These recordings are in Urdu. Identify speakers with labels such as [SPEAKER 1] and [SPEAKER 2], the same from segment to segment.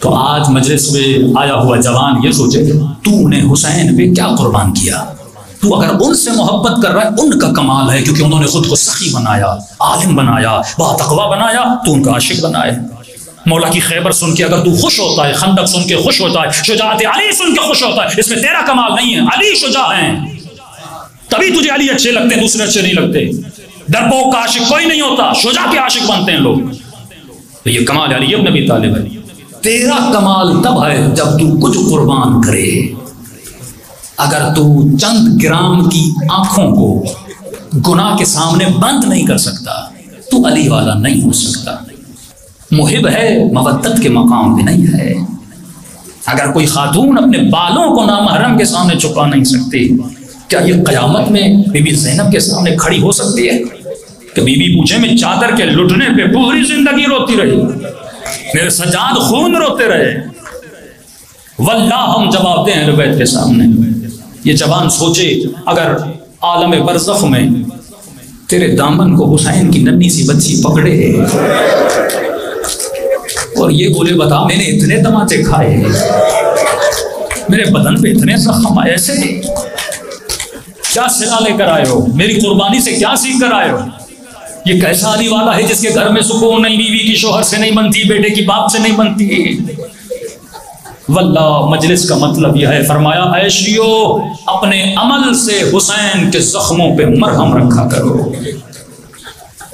[SPEAKER 1] تو آج مجلس میں آیا ہوا جوان یہ سوچے تو نے حسین پہ کیا قربان کیا؟ تو اگر ان سے محبت کر رہا ہے ان کا کمال ہے، کیونکہ انہوں نے خود کو سخی بنایا، عالم بنایا، با-تقویٰ بنایا، تو ان کا عاشق بنائے۔ مولا کی خیبر سن کے اگر تو خوش ہوتا ہے، خندق سن کے خوش ہوتا ہے، شجاعت علی سن کے خوش ہوتا ہے، اس میں تیرا کمال نہیں ہے، علی شجاع ہیں، تبھی تجھے علی اچھے لگتے ہیں، دوسرے اچھے نہیں لگتے۔ ڈرپوک کا عاشق کوئی نہیں ہوتا، شجاع کے عاشق بنتے ہیں لوگ۔ تو یہ کمال علی ابن ابی طالب ہے۔ تیرا کمال تب ہے جب تو کچھ قربان کرے۔ اگر تو چند گرام کی آنکھوں کو گناہ کے سامنے بند نہیں کر سکتا تو علی والا نہیں ہو سکتا۔ محب ہے، مودت کے مقام پہ نہیں ہے۔ اگر کوئی خاتون اپنے بالوں کو نامحرم کے سامنے چھپا نہیں سکتی، کیا یہ قیامت میں بی بی زینب کے سامنے کھڑی ہو سکتی ہے کہ بی بی پوچھے میں چادر کے لٹنے پہ پوری زندگی روتی رہی، میرے سجاد خون روتے رہے؟ واللہ ہم جواب دیں اہل بیت کے سامنے۔ یہ جوان سوچے اگر عالم برزخ میں تیرے دامن کو حسین کی ننھی سی بچی پکڑے اور یہ بولے بتا میں نے اتنے تماچے کھائے، میرے بدن پہ اتنے زخم آئے، ایسے کیا صلہ لے کر آئے ہو؟ میری قربانی سے کیا سیکھ کر آئے ہو؟ یہ کیسا علی والا ہے جس کے گھر میں سکون نہیں، بیوی کی شوہر سے نہیں بنتی، بیٹے کی باپ سے نہیں بنتی؟ واللہ مجلس کا مطلب یہ ہے، فرمایا عیشیو اپنے عمل سے حسین کے زخموں پہ مرہم رکھا کرو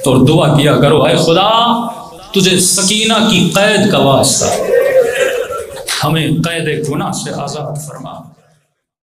[SPEAKER 1] اور دعا کیا کرو اے خدا تجھے سکینہ کی قید کا واسطہ ہمیں قید گناہ سے آزاد فرما۔